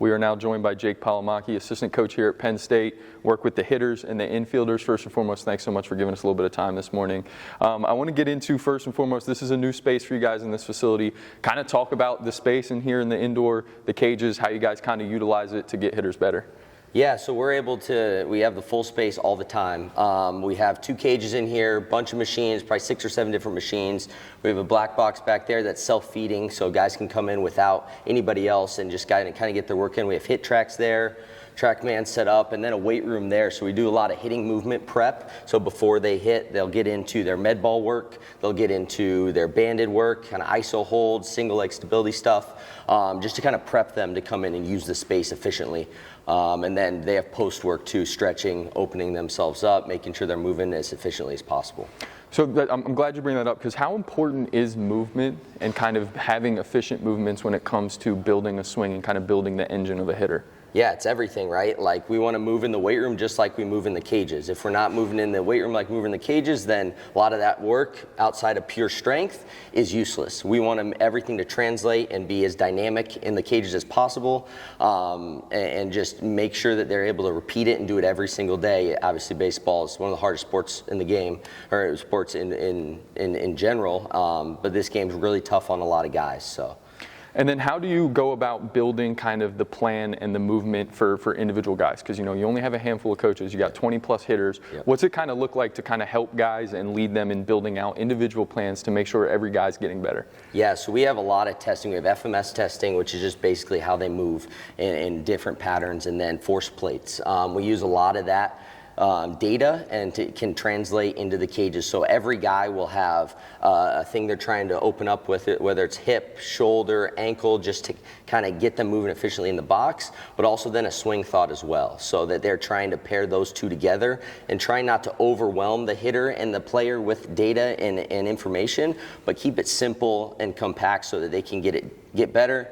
We are now joined by Jake Palomaki, assistant coach here at Penn State, work with the hitters and the infielders. First and foremost, thanks so much for giving us a little bit of time this morning. I want to get into, first and foremost, this is a new space for you guys in this facility. Kind of talk about the space in here in the indoor, the cages, how you guys kind of utilize it to get hitters better. Yeah, so we have the full space all the time. We have 2 cages in here, bunch of machines, probably 6 or 7 different machines. We have a black box back there that's self-feeding, so guys can come in without anybody else and just kind of get their work in. We have hit tracks there, TrackMan set up, and then a weight room there. So we do a lot of hitting movement prep. So before they hit, they'll get into their med ball work, they'll get into their banded work, kind of ISO holds, single leg stability stuff, just to kind of prep them to come in and use the space efficiently. And then they have post work too, stretching, opening themselves up, making sure they're moving as efficiently as possible. So I'm glad you bring that up, because how important is movement and kind of having efficient movements when it comes to building a swing and kind of building the engine of a hitter? Yeah, it's everything, right? Like, we want to move in the weight room just like we move in the cages. If we're not moving in the weight room like moving in the cages, then a lot of that work outside of pure strength is useless. We want everything to translate and be as dynamic in the cages as possible, and just make sure that they're able to repeat it and do it every single day. Obviously, baseball is one of the hardest sports in the game, or sports in general, but this game's really tough on a lot of guys. So. And then how do you go about building kind of the plan and the movement for individual guys? Because, you only have a handful of coaches. You got 20 plus hitters. Yep. What's it kind of look like to kind of help guys and lead them in building out individual plans to make sure every guy's getting better? Yeah, so we have a lot of testing. We have FMS testing, which is just basically how they move in different patterns, and then force plates. We use a lot of that data, and can translate into the cages. So every guy will have a thing they're trying to open up with it, whether it's hip, shoulder, ankle, just to kind of get them moving efficiently in the box, but also then a swing thought as well, so that they're trying to pair those two together and try not to overwhelm the hitter and the player with data and information, but keep it simple and compact so that they can get better,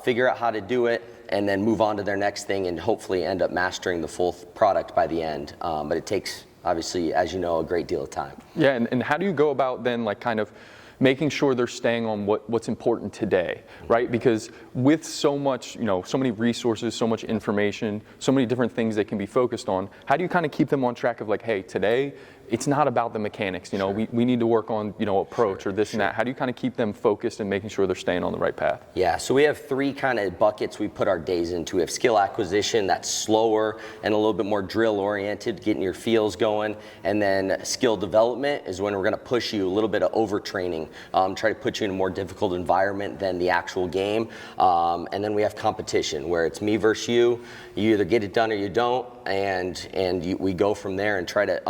figure out how to do it, and then move on to their next thing and hopefully end up mastering the full product by the end. But it takes, obviously, as you know, a great deal of time. Yeah, and how do you go about then, like, kind of making sure they're staying on what's important today, right? Because with so much, so many resources, so much information, so many different things they can be focused on, how do you kind of keep them on track of like, hey, today, it's not about the mechanics, Sure. we need to work on, approach or this and that. How do you kind of keep them focused and making sure they're staying on the right path? Yeah, so we have 3 kind of buckets we put our days into. We have skill acquisition, that's slower and a little bit more drill oriented, getting your feels going. And then skill development is when we're going to push you a little bit of overtraining, try to put you in a more difficult environment than the actual game. And then we have competition, where it's me versus you. You either get it done or you don't, and we go from there and try to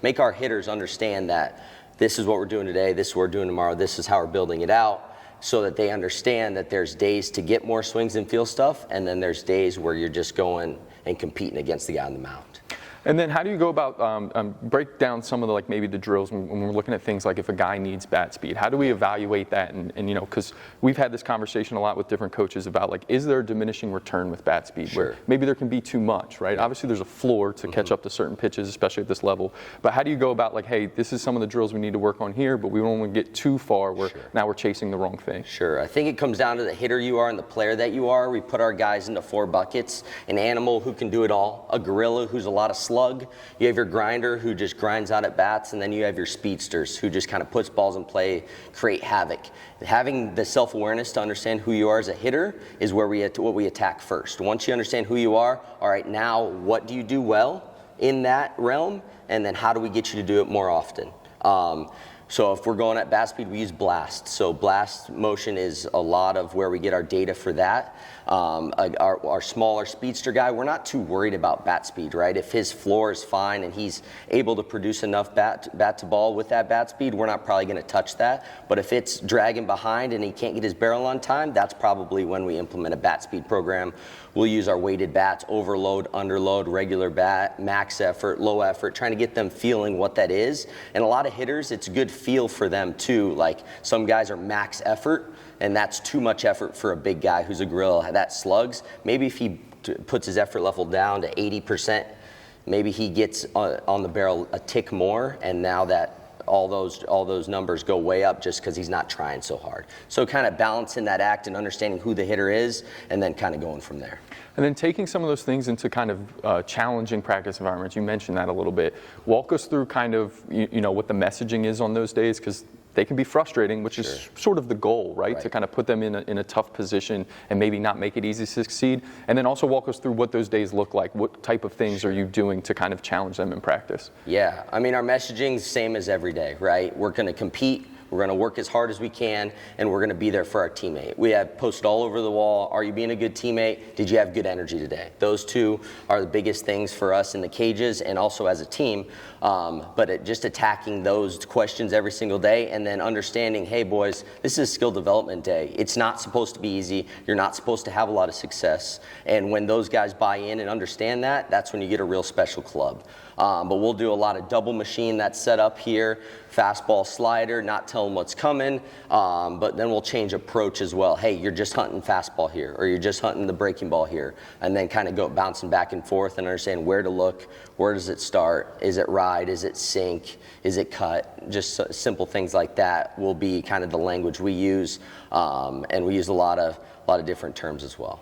make our hitters understand that this is what we're doing today, this is what we're doing tomorrow, this is how we're building it out, so that they understand that there's days to get more swings and feel stuff, and then there's days where you're just going and competing against the guy on the mound. And then how do you go about break down some of the, like, maybe the drills when we're looking at things like if a guy needs bat speed? How do we evaluate that? And because we've had this conversation a lot with different coaches about, like, is there a diminishing return with bat speed? Sure. Where maybe there can be too much, right? Obviously there's a floor to catch up to certain pitches, especially at this level. But how do you go about, like, hey, this is some of the drills we need to work on here, but we don't want to get too far where now we're chasing the wrong thing? Sure. I think it comes down to the hitter you are and the player that you are. We put our guys into 4 buckets: an animal who can do it all, a gorilla who's a lot of slug, you have your grinder who just grinds out at bats, and then you have your speedsters who just kind of puts balls in play, create havoc. Having the self-awareness to understand who you are as a hitter is where what we attack first. Once you understand who you are, all right, now what do you do well in that realm, and then how do we get you to do it more often? So if we're going at bat speed, we use blast. So blast motion is a lot of where we get our data for that. Our smaller speedster guy, we're not too worried about bat speed, right? If his floor is fine and he's able to produce enough bat to ball with that bat speed, we're not probably going to touch that. But if it's dragging behind and he can't get his barrel on time, that's probably when we implement a bat speed program. We'll use our weighted bats, overload, underload, regular bat, max effort, low effort, trying to get them feeling what that is. And a lot of hitters, it's a good feel for them too. Like, some guys are max effort, and that's too much effort for a big guy who's a gorilla that slugs. Maybe if he puts his effort level down to 80%, maybe he gets on the barrel a tick more, and now that all those numbers go way up just because he's not trying so hard. So kind of balancing that act and understanding who the hitter is, and then kind of going from there. And then taking some of those things into kind of challenging practice environments. You mentioned that a little bit. Walk us through kind of what the messaging is on those days, because they can be frustrating, which is sort of the goal, right? To kind of put them in a tough position and maybe not make it easy to succeed. And then also walk us through what those days look like. What type of things are you doing to kind of challenge them in practice? Yeah, I mean, our messaging's the same as every day, right? We're going to compete. We're going to work as hard as we can, and we're going to be there for our teammate. We have posted all over the wall, are you being a good teammate? Did you have good energy today? Those two are the biggest things for us in the cages and also as a team. But just attacking those questions every single day, and then understanding, hey boys, this is skill development day. It's not supposed to be easy. You're not supposed to have a lot of success. And when those guys buy in and understand that, that's when you get a real special club. But we'll do a lot of double machine that's set up here, fastball slider, not tell them what's coming, but then we'll change approach as well. Hey, you're just hunting fastball here, or you're just hunting the breaking ball here, and then kind of go bouncing back and forth and understand where to look, where does it start, is it ride, is it sink, is it cut, just simple things like that will be kind of the language we use, and we use a lot of different terms as well.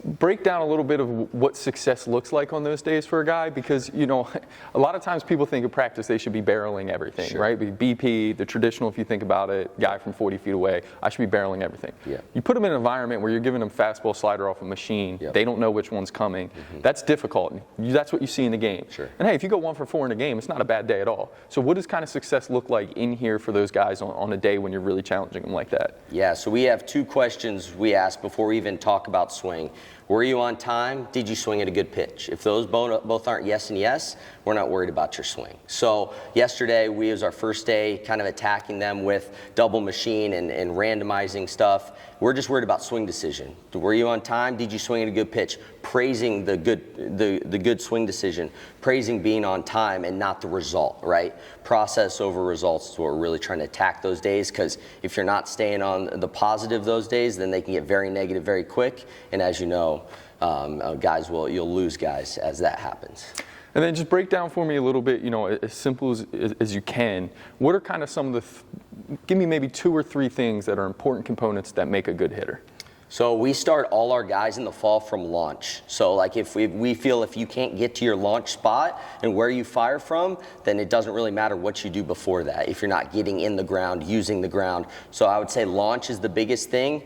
Break down a little bit of what success looks like on those days for a guy, because a lot of times people think of practice they should be barreling everything, right? BP, the traditional, if you think about it, guy from 40 feet away, I should be barreling everything. You put them in an environment where you're giving them fastball slider off a machine, they don't know which one's coming. That's difficult. That's what you see in the game. And hey, if you go 1 for 4 in a game, it's not a bad day at all. So what does kind of success look like in here for those guys on a day when you're really challenging them like that? Yeah, so we have 2 questions we ask before we even talk about swing. Were you on time? Did you swing at a good pitch? If those both aren't yes and yes, we're not worried about your swing. So yesterday, we was our first day kind of attacking them with double machine and randomizing stuff. We're just worried about swing decision. Were you on time? Did you swing at a good pitch? Praising the good swing decision, praising being on time and not the result, right? Process over results is what we're really trying to attack those days, because if you're not staying on the positive those days, then they can get very negative very quick. And as you know, you'll lose guys as that happens. And then just break down for me a little bit, as simple as you can. What are kind of some of give me maybe 2 or 3 things that are important components that make a good hitter? So we start all our guys in the fall from launch. So like if we feel if you can't get to your launch spot and where you fire from, then it doesn't really matter what you do before that if you're not getting in the ground, using the ground. So I would say launch is the biggest thing.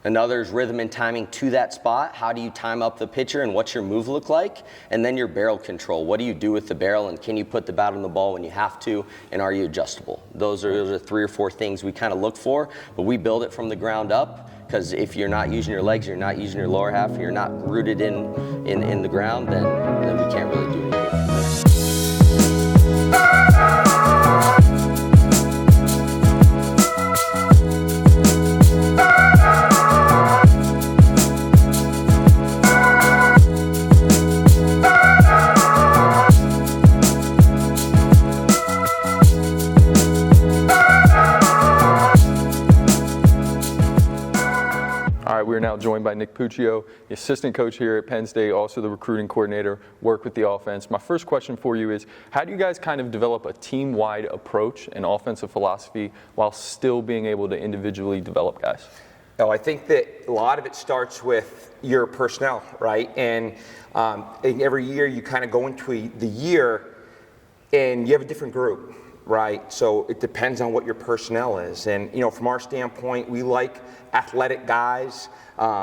Another is rhythm and timing to that spot. How do you time up the pitcher and what's your move look like? And then your barrel control. What do you do with the barrel, and can you put the bat on the ball when you have to, and are you adjustable? Those are 3 or 4 things we kind of look for, but we build it from the ground up, because if you're not using your legs, you're not using your lower half, you're not rooted in the ground, then we can't really do anything. We are now joined by Nick Puccio, the assistant coach here at Penn State, also the recruiting coordinator, work with the offense. My first question for you is, how do you guys kind of develop a team-wide approach and offensive philosophy while still being able to individually develop guys? I think that a lot of it starts with your personnel, right? And every year you kind of go into the year and you have a different group, right? So it depends on what your personnel is. And, from our standpoint, we like athletic guys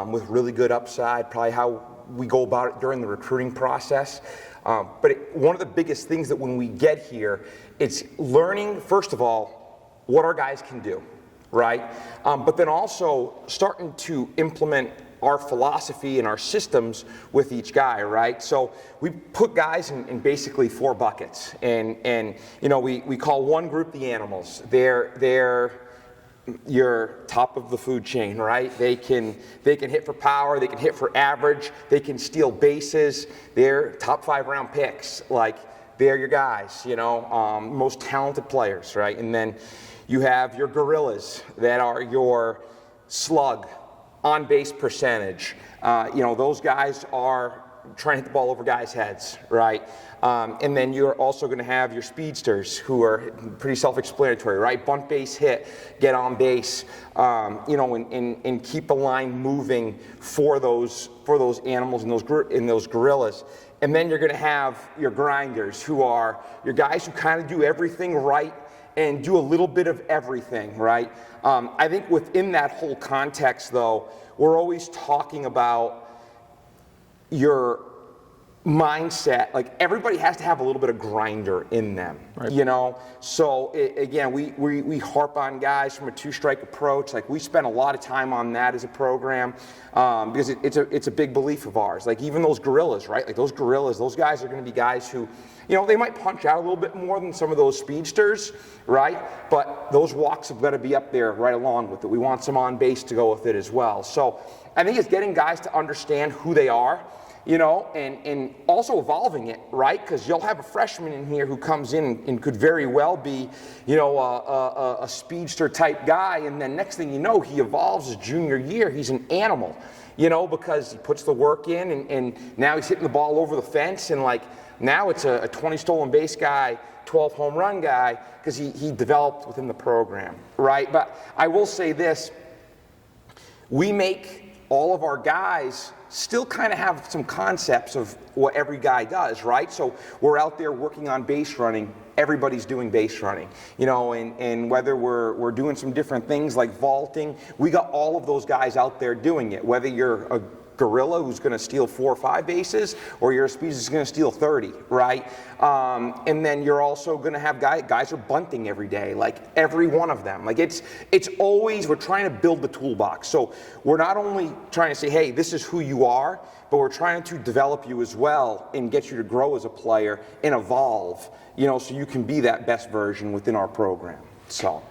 with really good upside, probably how we go about it during the recruiting process. But one of the biggest things that when we get here, it's learning, first of all, what our guys can do, right? But then also starting to implement our philosophy and our systems with each guy, right? So we put guys in basically 4 buckets, and we call one group the animals. They're your top of the food chain, right? They can hit for power, they can hit for average, they can steal bases. They're top 5 round picks, like they're your guys, most talented players, right? And then you have your gorillas that are your slug, on base percentage. Those guys are trying to hit the ball over guys' heads, right? And then you're also going to have your speedsters, who are pretty self-explanatory, right? Bunt, base, hit, get on base, and keep the line moving for those animals and those gorillas. And then you're going to have your grinders, who are your guys who kind of do everything right and do a little bit of everything, right? I think within that whole context, though, we're always talking about your mindset. Like, everybody has to have a little bit of grinder in them, right. So again, we harp on guys from a two-strike approach. Like, we spend a lot of time on that as a program, because it's a big belief of ours. Like, even those gorillas, right? Like, those guys are going to be guys who, they might punch out a little bit more than some of those speedsters, right? But those walks have got to be up there right along with it. We want some on base to go with it as well. So I think it's getting guys to understand who they are, and also evolving it, right? Because you'll have a freshman in here who comes in and could very well be, a speedster type guy, and then next thing you know, he evolves his junior year. He's an animal, because he puts the work in, and now he's hitting the ball over the fence, and now it's a 20 stolen base guy, 12 home run guy, because he developed within the program, right? But I will say this, we make all of our guys still kind of have some concepts of what every guy does, right? So we're out there working on base running. Everybody's doing base running, and whether we're doing some different things like vaulting, we got all of those guys out there doing it. Whether you're a gorilla who's going to steal 4 or 5 bases, or you're a speedster who's going to steal 30, right? And then you're also going to have guys are bunting every day, like every one of them. Like, it's always, we're trying to build the toolbox. So we're not only trying to say, hey, this is who you are, but we're trying to develop you as well and get you to grow as a player and evolve, so you can be that best version within our program. So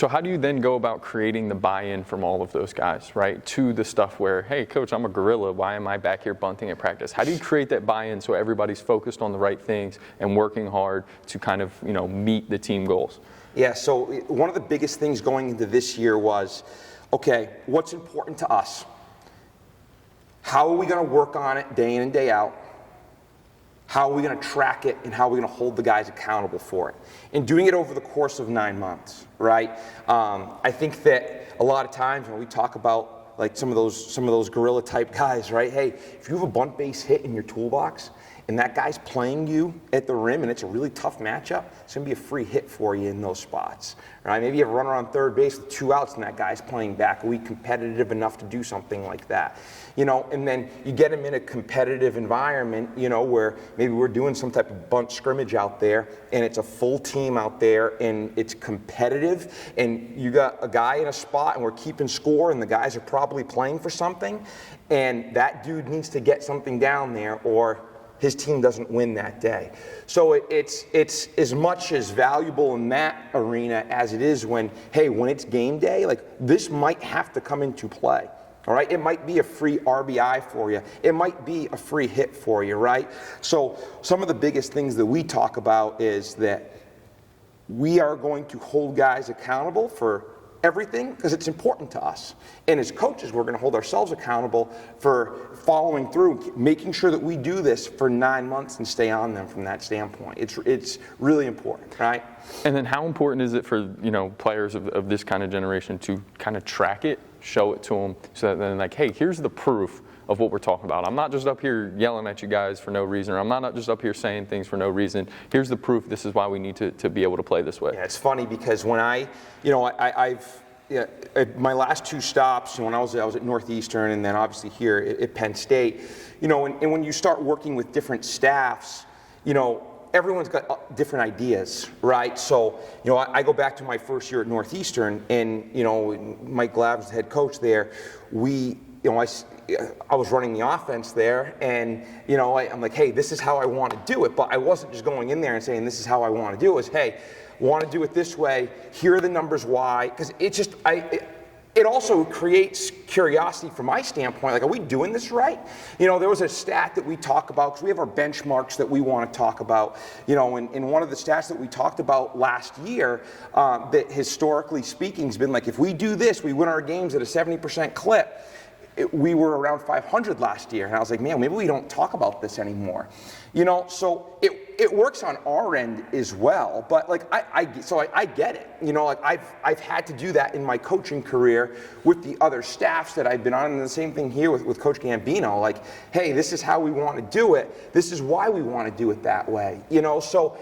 how do you then go about creating the buy-in from all of those guys, right, to the stuff where, hey, coach, I'm a gorilla. Why am I back here bunting at practice? How do you create that buy-in so everybody's focused on the right things and working hard to kind of, meet the team goals? Yeah, so one of the biggest things going into this year was, okay, what's important to us? How are we going to work on it day in and day out? How are we going to track it, and how are we going to hold the guys accountable for it? And doing it over the course of 9 months, right? I think that a lot of times when we talk about like some of those gorilla type guys, right? Hey, if you have a bunt base hit in your toolbox and that guy's playing you at the rim and it's a really tough matchup, it's going to be a free hit for you in those spots, right? Maybe you have a runner on third base with 2 outs and that guy's playing back. Are we competitive enough to do something like that? And then you get him in a competitive environment, where maybe we're doing some type of bunt scrimmage out there and it's a full team out there and it's competitive, and you got a guy in a spot and we're keeping score and the guys are probably playing for something, and that dude needs to get something down there or his team doesn't win that day. So it's as much as valuable in that arena as it is when it's game day, like this might have to come into play. All right, it might be a free RBI for you. It might be a free hit for you, right? So some of the biggest things that we talk about is that we are going to hold guys accountable for everything because it's important to us. And as coaches, we're going to hold ourselves accountable for following through, making sure that we do this for 9 months and stay on them from that standpoint. It's really important, right? And then how important is it for, players of this kind of generation to kind of track it, show it to them, so that then like, hey, here's the proof of what we're talking about. I'm not just up here yelling at you guys for no reason, or I'm not just up here saying things for no reason. Here's the proof. This is why we need to be able to play this way. Yeah, it's funny because when at my last 2 stops, when I was at Northeastern and then obviously here at Penn State, and when you start working with different staffs, everyone's got different ideas, right? So, I go back to my first year at Northeastern, and Mike Glav's the head coach there. I was running the offense there, and I'm like, hey, this is how I want to do it. But I wasn't just going in there and saying this is how I want to do it. It was, hey, want to do it this way. Here are the numbers why. Because it also creates curiosity from my standpoint. Like, are we doing this right? There was a stat that we talk about because we have our benchmarks that we want to talk about. And one of the stats that we talked about last year that historically speaking has been like, if we do this, we win our games at a 70% clip. we were around 500 last year, and I was like, man, maybe we don't talk about this anymore. So it works on our end as well, but like I get it. Like I've had to do that in my coaching career with the other staffs that I've been on, and the same thing here with Coach Gambino. Like, hey, this is how we want to do it. This is why we want to do it that way. So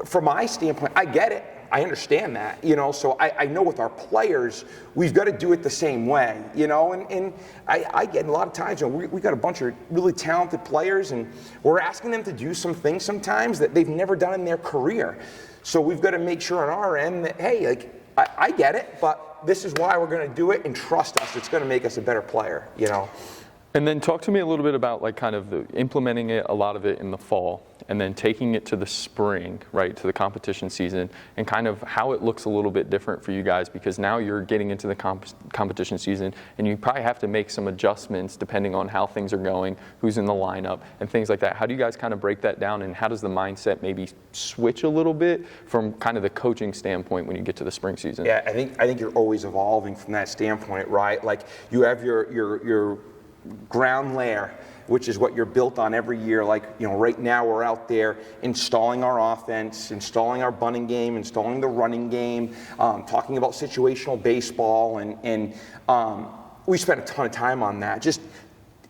from my standpoint, I get it. I understand that, so I know with our players, we've got to do it the same way, and I get a lot of times, we got a bunch of really talented players, and we're asking them to do some things sometimes that they've never done in their career. So we've got to make sure on our end that, hey, like, I get it, but this is why we're going to do it, and trust us, it's going to make us a better player, And then talk to me a little bit about like kind of implementing it, a lot of it in the fall, and then taking it to the spring, right, to the competition season, and kind of how it looks a little bit different for you guys, because now you're getting into the competition season, and you probably have to make some adjustments depending on how things are going, who's in the lineup, and things like that. How do you guys kind of break that down, and how does the mindset maybe switch a little bit from kind of the coaching standpoint when you get to the spring season? Yeah, I think you're always evolving from that standpoint, right? Like you have your ground layer, which is what you're built on every year. Like, right now we're out there installing our offense, installing our bunting game, installing the running game, talking about situational baseball, and we spent a ton of time on that. Just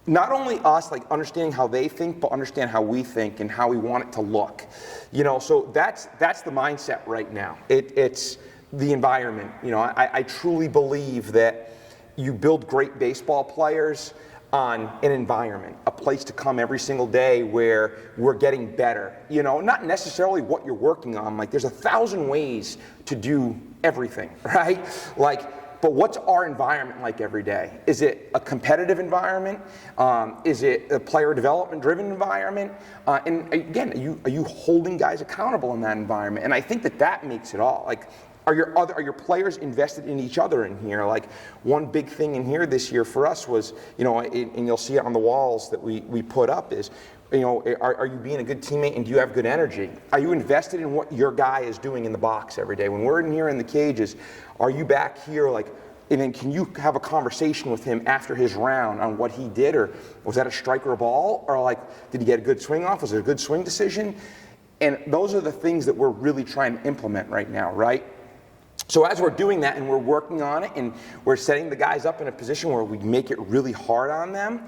not only us, like understanding how they think, but understand how we think and how we want it to look. So that's the mindset right now. It's the environment. I truly believe that you build great baseball players on an environment, a place to come every single day where we're getting better. Not necessarily what you're working on. Like, there's 1,000 ways to do everything, right? But what's our environment like every day? Is it a competitive environment? Is it a player development driven environment? And again, are you holding guys accountable in that environment? And I think that makes it all. Like, are your players invested in each other in here? Like, one big thing in here this year for us was, and you'll see it on the walls that we put up is, are you being a good teammate, and do you have good energy? Are you invested in what your guy is doing in the box every day? When we're in here in the cages, are you back here and then can you have a conversation with him after his round on what he did, or was that a strike or a ball? Or did he get a good swing off? Was it a good swing decision? And those are the things that we're really trying to implement right now, right? So as we're doing that and we're working on it and we're setting the guys up in a position where we make it really hard on them,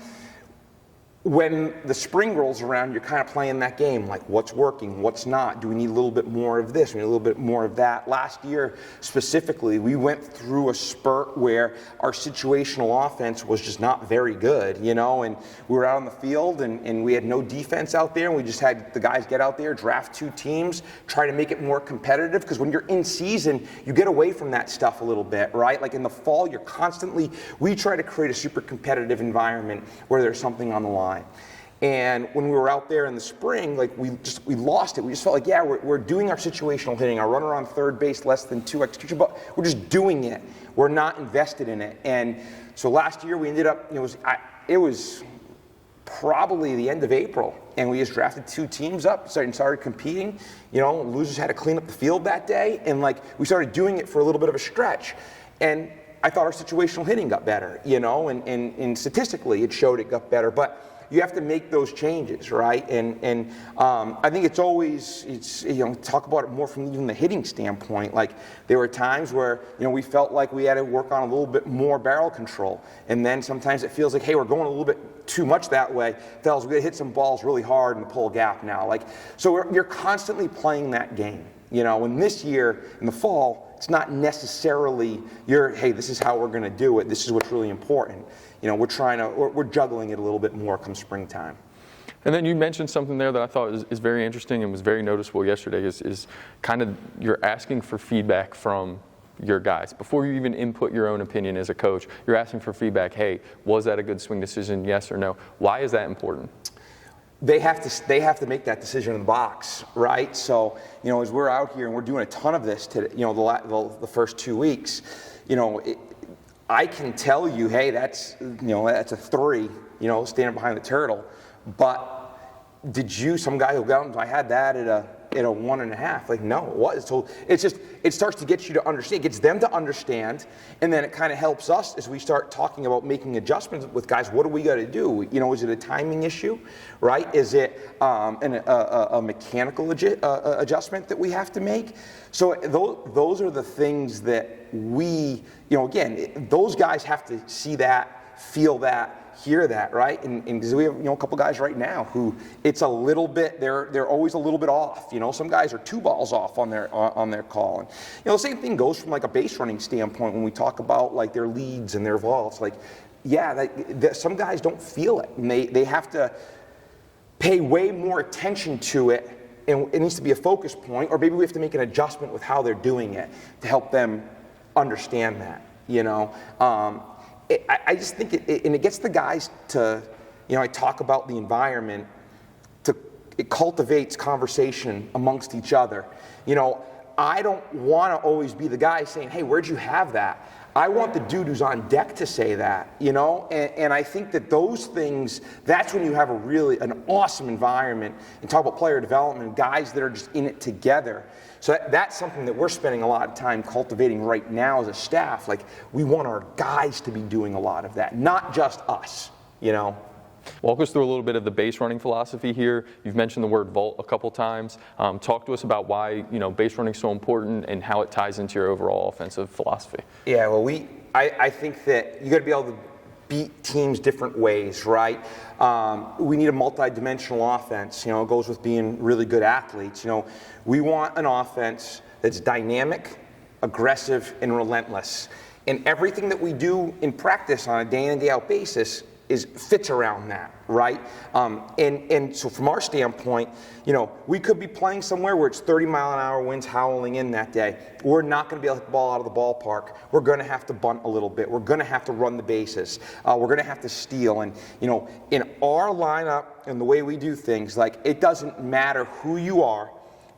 when the spring rolls around, you're kind of playing that game, like what's working, what's not. Do we need a little bit more of this? We need a little bit more of that. Last year, specifically, we went through a spurt where our situational offense was just not very good, and we were out on the field and we had no defense out there, and we just had the guys get out there, draft 2 teams, try to make it more competitive, because when you're in season, you get away from that stuff a little bit, right? Like in the fall, we try to create a super competitive environment where there's something on the line. And when we were out there in the spring, like we lost it. We just felt like, yeah, we're doing our situational hitting, our runner on third base, less than 2 execution, but we're just doing it. We're not invested in it. And so last year we ended up, it was probably the end of April, and we just drafted 2 teams up and started competing. Losers had to clean up the field that day, and we started doing it for a little bit of a stretch. And I thought our situational hitting got better, and statistically it showed it got better, but you have to make those changes, right? And I think it's talk about it more from even the hitting standpoint. Like, there were times where, we felt like we had to work on a little bit more barrel control. And then sometimes it feels like, hey, we're going a little bit too much that way. Fellas, we got to hit some balls really hard and pull a gap now. So you're constantly playing that game. And this year, in the fall, it's not necessarily hey, this is how we're going to do it. This is what's really important. We're juggling it a little bit more come springtime. And then you mentioned something there that I thought is very interesting and was very noticeable yesterday is kind of you're asking for feedback from your guys. Before you even input your own opinion as a coach, you're asking for feedback. Hey, was that a good swing decision? Yes or no? Why is that important? They have to make that decision in the box, right? So, as we're out here and we're doing a ton of this today, the first 2 weeks, I can tell you, hey, that's a 3, standing behind the turtle. But some guy will go out and I had that at at a 1.5. Like, no, what? So it's just, it starts to get you to understand, it gets them to understand, and then it kind of helps us as we start talking about making adjustments with guys. What do we got to do? You know, is it a timing issue, right? Is it a mechanical adjustment that we have to make? So those are the things that we, you know, again, those guys have to see that, feel that, hear that, right? And because we have, you know, a couple guys right now who it's a little bit, they're always a little bit off. You know, some guys are 2 balls off on their call. And you know, the same thing goes from like a base running standpoint when we talk about like their leads and their vaults. Like, yeah, some guys don't feel it, and they have to pay way more attention to it, and it needs to be a focus point, or maybe we have to make an adjustment with how they're doing it to help them understand that, you know. I just think it gets the guys to, you know, I talk about the environment, it cultivates conversation amongst each other. You know, I don't want to always be the guy saying, hey, where'd you have that? I want the dude who's on deck to say that, you know, and I think that those things, that's when you have an awesome environment, and talk about player development, guys that are just in it together. So that's something that we're spending a lot of time cultivating right now as a staff. Like, we want our guys to be doing a lot of that, not just us, you know. Walk us through a little bit of the base running philosophy here. You've mentioned the word vault a couple times. Talk to us about why, you know, base running is so important and how it ties into your overall offensive philosophy. Yeah, well, I think that you got to be able to beat teams different ways, right? We need a multi-dimensional offense. You know, it goes with being really good athletes. You know, we want an offense that's dynamic, aggressive, and relentless. And everything that we do in practice on a day-in and day-out basis fits around that, right? And so from our standpoint, you know, we could be playing somewhere where it's 30-mile-an-hour winds howling in that day. We're not going to be able to hit the ball out of the ballpark. We're going to have to bunt a little bit. We're going to have to run the bases. We're going to have to steal. And, you know, in our lineup and the way we do things, like, it doesn't matter who you are,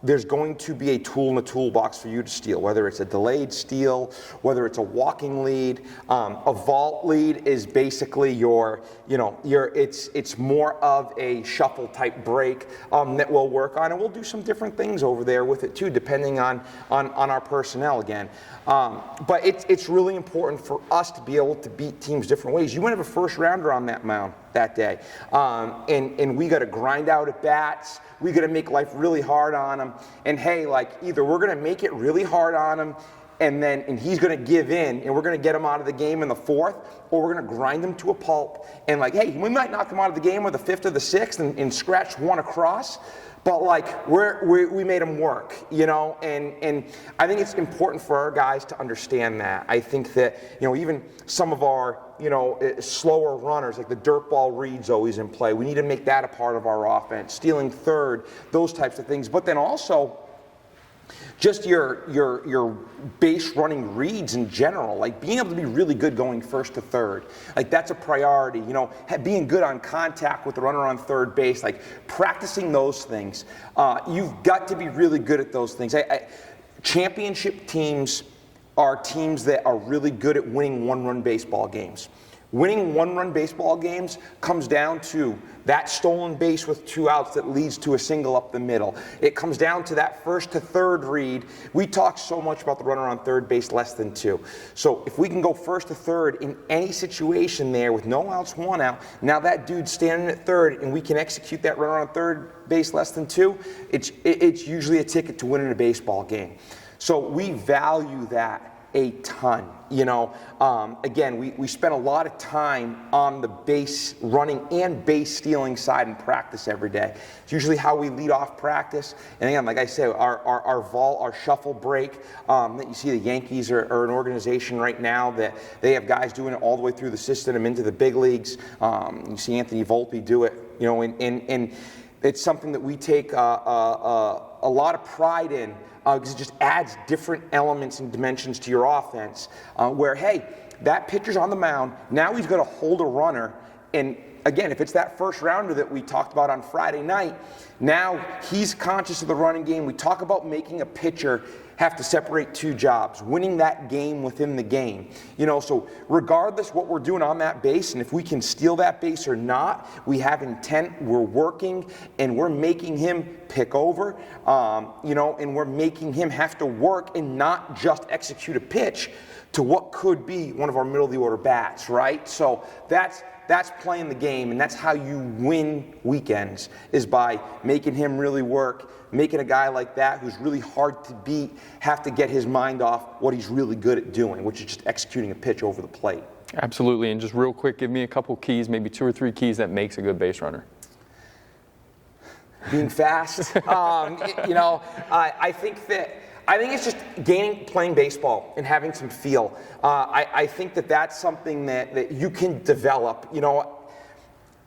there's going to be a tool in the toolbox for you to steal, whether it's a delayed steal, whether it's a walking lead. A vault lead is basically it's more of a shuffle type break that we'll work on, and we'll do some different things over there with it too, depending on our personnel again. But it's really important for us to be able to beat teams different ways. You want to have a first rounder on that mound that day, and we got to grind out at bats. We got to make life really hard on them. And hey, like, either we're going to make it really hard on him, and he's going to give in, and we're going to get him out of the game in the 4th, or we're going to grind him to a pulp. And like, hey, we might knock him out of the game with the 5th or the 6th and scratch one across. But like, we made him work, you know, and I think it's important for our guys to understand that. I think that, you know, even some of our, you know, slower runners, like the dirt ball reads always in play. We need to make that a part of our offense. Stealing third, those types of things. But then also, just your base running reads in general, like being able to be really good going first to third, like that's a priority. You know, being good on contact with the runner on third base, like practicing those things. You've got to be really good at those things. Championship teams are teams that are really good at winning one-run baseball games. Winning one-run baseball games comes down to that stolen base with 2 outs that leads to a single up the middle. It comes down to that first to third read. We talk so much about the runner on third base less than 2. So if we can go first to third in any situation there with no outs, 1 out, now that dude's standing at third and we can execute that runner on third base less than 2, it's usually a ticket to winning a baseball game. So we value that a ton. You know, again, we spend a lot of time on the base running and base stealing side in practice every day. It's usually how we lead off practice. And again, like I say, our vault, our shuffle break, that you see the Yankees are an organization right now that they have guys doing it all the way through the system and into the big leagues. You see Anthony Volpe do it, you know, and it's something that we take a lot of pride in. Because it just adds different elements and dimensions to your offense where, hey, that pitcher's on the mound, now he's going to hold a runner, and again, if it's that first rounder that we talked about on Friday night, now he's conscious of the running game. We talk about making a pitcher have to separate two jobs, winning that game within the game. So regardless what we're doing on that base, and if we can steal that base or not, we have intent, we're working, and we're making him pick over, and we're making him have to work and not just execute a pitch to what could be one of our middle of the order bats, right? So that's playing the game, and that's how you win weekends, is by making him really work, making a guy like that who's really hard to beat have to get his mind off what he's really good at doing, which is just executing a pitch over the plate. Absolutely. And just real quick, give me a couple keys, maybe 2 or 3 keys that makes a good base runner. Being fast. I think it's just playing baseball and having some feel. I think that's something that you can develop.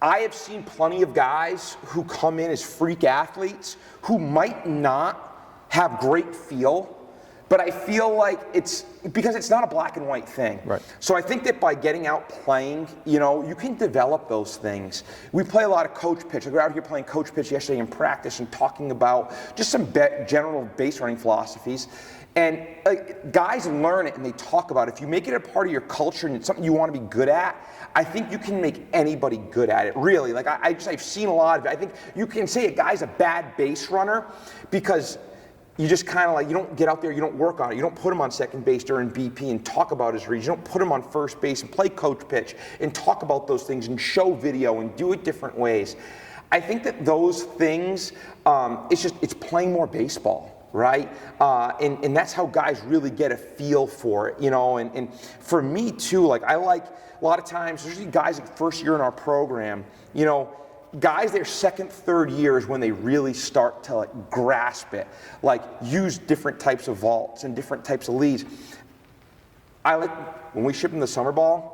I have seen plenty of guys who come in as freak athletes who might not have great feel, but I feel like it's because it's not a black and white thing. Right. So I think that by getting out playing, you can develop those things. We play a lot of coach pitch. I was out here playing coach pitch yesterday in practice and talking about just some general base running philosophies. And guys learn it and they talk about it. If you make it a part of your culture and it's something you want to be good at, I think you can make anybody good at it, really. I've seen a lot of it. I think you can say a guy's a bad base runner because you just kind of you don't get out there, you don't work on it. You don't put him on second base during BP and talk about his reads. You don't put him on first base and play coach pitch and talk about those things and show video and do it different ways. I think that those things, it's playing more baseball. Right? And that's how guys really get a feel for it, and for me too, I like a lot of times, usually guys first year in our program, guys their second, third year is when they really start to grasp it, use different types of vaults and different types of leads. I like when we ship them the summer ball,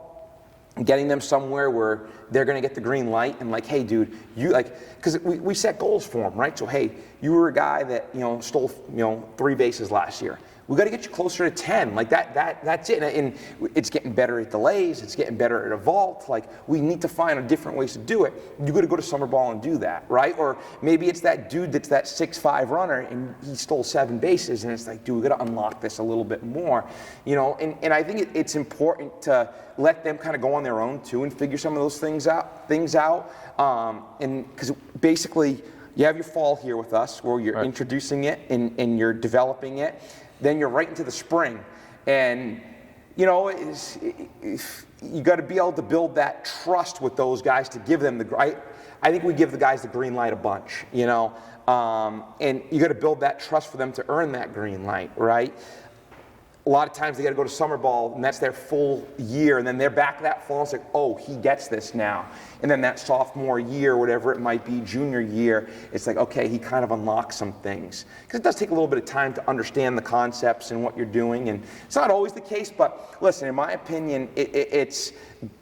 getting them somewhere where they're going to get the green light and hey dude, you because we set goals for them, right? So hey, you were a guy that stole 3 bases last year. We got to get you closer to 10. That's it. And it's getting better at delays. It's getting better at a vault. We need to find different ways to do it. You got to go to summer ball and do that, right? Or maybe it's that dude that's that 6'5" runner and he stole 7 bases, and it's dude, we got to unlock this a little bit more, And I think it's important to let them kind of go on their own too and figure some of those things out. And because basically, you have your fall here with us, where you're introducing it and you're developing it. Then you're right into the spring, and you got to be able to build that trust with those guys to give them I think we give the guys the green light a bunch, and you got to build that trust for them to earn that green light, right? A lot of times they got to go to summer ball, and that's their full year, and then they're back that fall. It's oh, he gets this now. And then that sophomore year, whatever it might be, junior year, it's okay, he kind of unlocks some things. Because it does take a little bit of time to understand the concepts and what you're doing, and it's not always the case, but listen, in my opinion, it's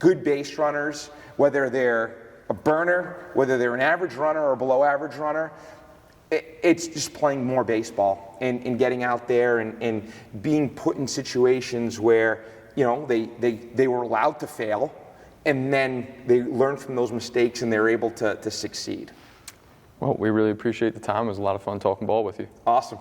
good base runners, whether they're a burner, whether they're an average runner or below average runner, it's just playing more baseball and getting out there and being put in situations where they were allowed to fail, and then they learn from those mistakes and they're able to succeed. Well, we really appreciate the time. It was a lot of fun talking ball with you. Awesome.